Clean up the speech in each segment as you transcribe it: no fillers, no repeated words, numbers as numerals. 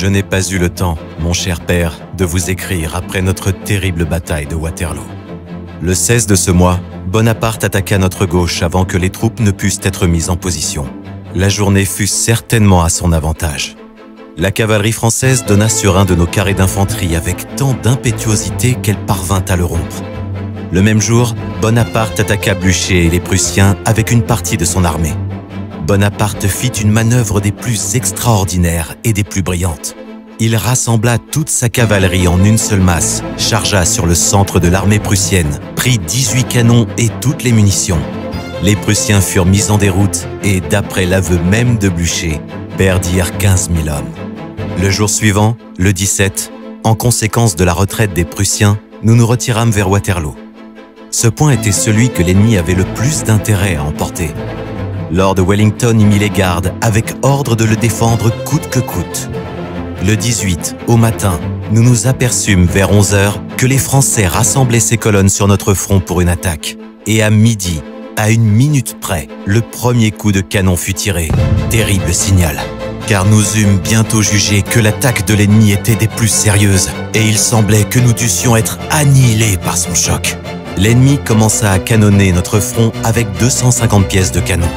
Je n'ai pas eu le temps, mon cher père, de vous écrire après notre terrible bataille de Waterloo. Le 16 de ce mois, Bonaparte attaqua notre gauche avant que les troupes ne pussent être mises en position. La journée fut certainement à son avantage. La cavalerie française donna sur un de nos carrés d'infanterie avec tant d'impétuosité qu'elle parvint à le rompre. Le même jour, Bonaparte attaqua Blücher et les Prussiens avec une partie de son armée. Bonaparte fit une manœuvre des plus extraordinaires et des plus brillantes. Il rassembla toute sa cavalerie en une seule masse, chargea sur le centre de l'armée prussienne, prit 18 canons et toutes les munitions. Les Prussiens furent mis en déroute et, d'après l'aveu même de Blücher, perdirent 15 000 hommes. Le jour suivant, le 17, en conséquence de la retraite des Prussiens, nous nous retirâmes vers Waterloo. Ce point était celui que l'ennemi avait le plus d'intérêt à emporter. Lord Wellington y mit les gardes avec ordre de le défendre coûte que coûte. Le 18, au matin, nous nous aperçûmes vers 11 h que les Français rassemblaient ces colonnes sur notre front pour une attaque. Et à midi, à une minute près, le premier coup de canon fut tiré. Terrible signal, car nous eûmes bientôt jugé que l'attaque de l'ennemi était des plus sérieuses et il semblait que nous dussions être annihilés par son choc. L'ennemi commença à canonner notre front avec 250 pièces de canon.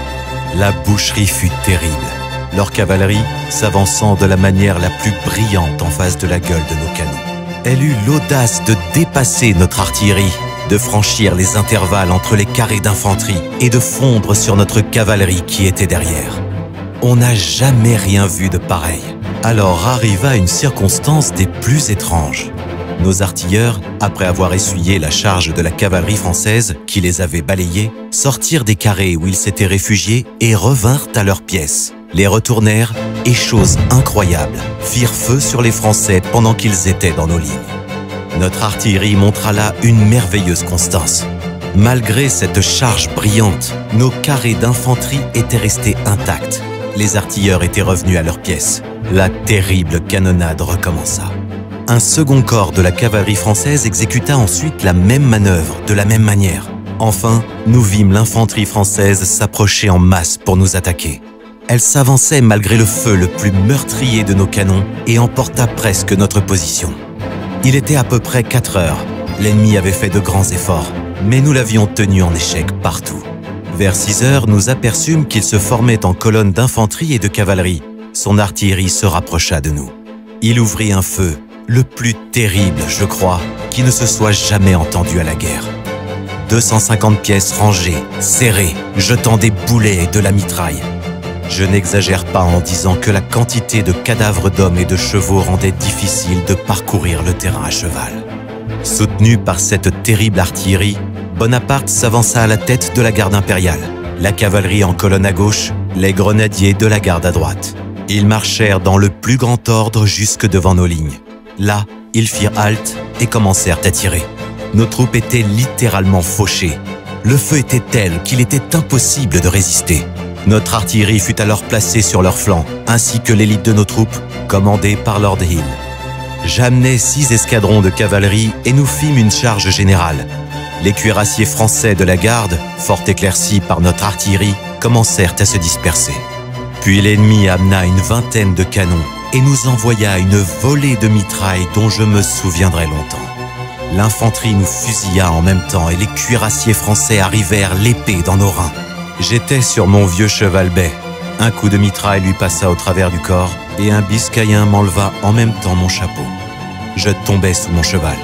La boucherie fut terrible, leur cavalerie s'avançant de la manière la plus brillante en face de la gueule de nos canons. Elle eut l'audace de dépasser notre artillerie, de franchir les intervalles entre les carrés d'infanterie et de fondre sur notre cavalerie qui était derrière. On n'a jamais rien vu de pareil. Alors arriva une circonstance des plus étranges. Nos artilleurs, après avoir essuyé la charge de la cavalerie française qui les avait balayés, sortirent des carrés où ils s'étaient réfugiés et revinrent à leurs pièces. Les retournèrent et, chose incroyable, firent feu sur les Français pendant qu'ils étaient dans nos lignes. Notre artillerie montra là une merveilleuse constance. Malgré cette charge brillante, nos carrés d'infanterie étaient restés intacts. Les artilleurs étaient revenus à leurs pièces. La terrible canonnade recommença. Un second corps de la cavalerie française exécuta ensuite la même manœuvre, de la même manière. Enfin, nous vîmes l'infanterie française s'approcher en masse pour nous attaquer. Elle s'avançait malgré le feu le plus meurtrier de nos canons et emporta presque notre position. Il était à peu près 4 heures. L'ennemi avait fait de grands efforts, mais nous l'avions tenu en échec partout. Vers 6 heures, nous aperçûmes qu'il se formait en colonne d'infanterie et de cavalerie. Son artillerie se rapprocha de nous. Il ouvrit un feu, le plus terrible, je crois, qui ne se soit jamais entendu à la guerre. 250 pièces rangées, serrées, jetant des boulets et de la mitraille. Je n'exagère pas en disant que la quantité de cadavres d'hommes et de chevaux rendait difficile de parcourir le terrain à cheval. Soutenu par cette terrible artillerie, Bonaparte s'avança à la tête de la garde impériale, la cavalerie en colonne à gauche, les grenadiers de la garde à droite. Ils marchèrent dans le plus grand ordre jusque devant nos lignes. Là, ils firent halte et commencèrent à tirer. Nos troupes étaient littéralement fauchées. Le feu était tel qu'il était impossible de résister. Notre artillerie fut alors placée sur leurs flancs, ainsi que l'élite de nos troupes, commandée par Lord Hill. J'amenai 6 escadrons de cavalerie et nous fîmes une charge générale. Les cuirassiers français de la garde, fort éclaircis par notre artillerie, commencèrent à se disperser. Puis l'ennemi amena une vingtaine de canons et nous envoya une volée de mitraille dont je me souviendrai longtemps. L'infanterie nous fusilla en même temps et les cuirassiers français arrivèrent l'épée dans nos reins. J'étais sur mon vieux cheval bai. Un coup de mitraille lui passa au travers du corps et un Biscayen m'enleva en même temps mon chapeau. Je tombais sous mon cheval.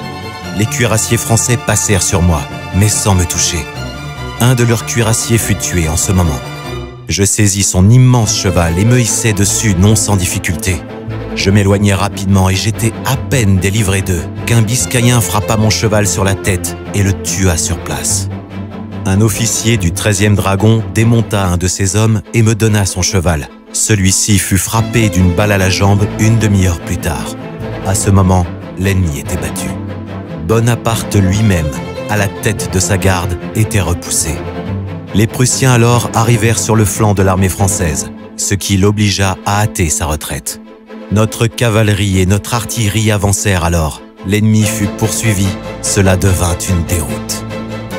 Les cuirassiers français passèrent sur moi, mais sans me toucher. Un de leurs cuirassiers fut tué en ce moment. Je saisis son immense cheval et me hissai dessus non sans difficulté. Je m'éloignai rapidement et j'étais à peine délivré d'eux qu'un Biscayen frappa mon cheval sur la tête et le tua sur place. Un officier du 13e dragon démonta un de ses hommes et me donna son cheval. Celui-ci fut frappé d'une balle à la jambe une demi-heure plus tard. À ce moment, l'ennemi était battu. Bonaparte lui-même, à la tête de sa garde, était repoussé. Les Prussiens alors arrivèrent sur le flanc de l'armée française, ce qui l'obligea à hâter sa retraite. Notre cavalerie et notre artillerie avancèrent alors. L'ennemi fut poursuivi, cela devint une déroute.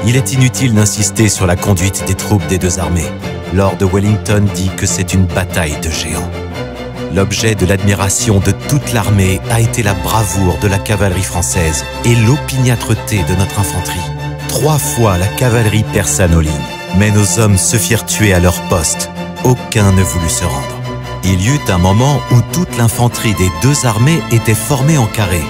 Il est inutile d'insister sur la conduite des troupes des deux armées. Lord Wellington dit que c'est une bataille de géants. L'objet de l'admiration de toute l'armée a été la bravoure de la cavalerie française et l'opiniâtreté de notre infanterie. 3 fois la cavalerie perça nos lignes, mais nos hommes se firent tuer à leur poste. Aucun ne voulut se rendre. Il y eut un moment où toute l'infanterie des 2 armées était formée en carré.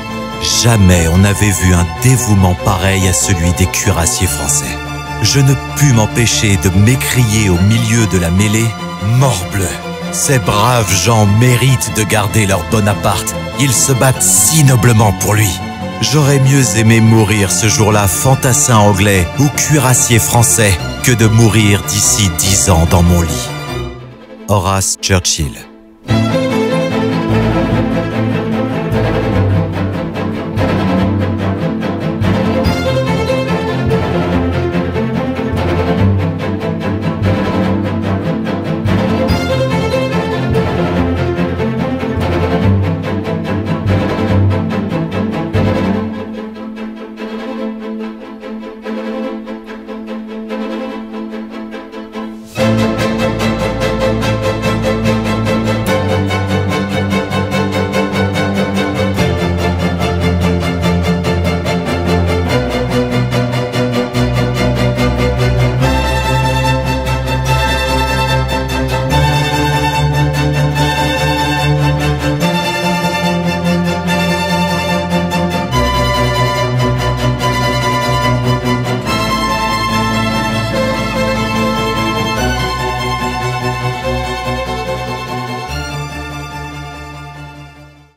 Jamais on n'avait vu un dévouement pareil à celui des cuirassiers français. Je ne pus m'empêcher de m'écrier au milieu de la mêlée « Morbleu ! Ces braves gens méritent de garder leur Bonaparte. Ils se battent si noblement pour lui. J'aurais mieux aimé mourir ce jour-là fantassin anglais ou cuirassier français que de mourir d'ici 10 ans dans mon lit. » Horace Churchill.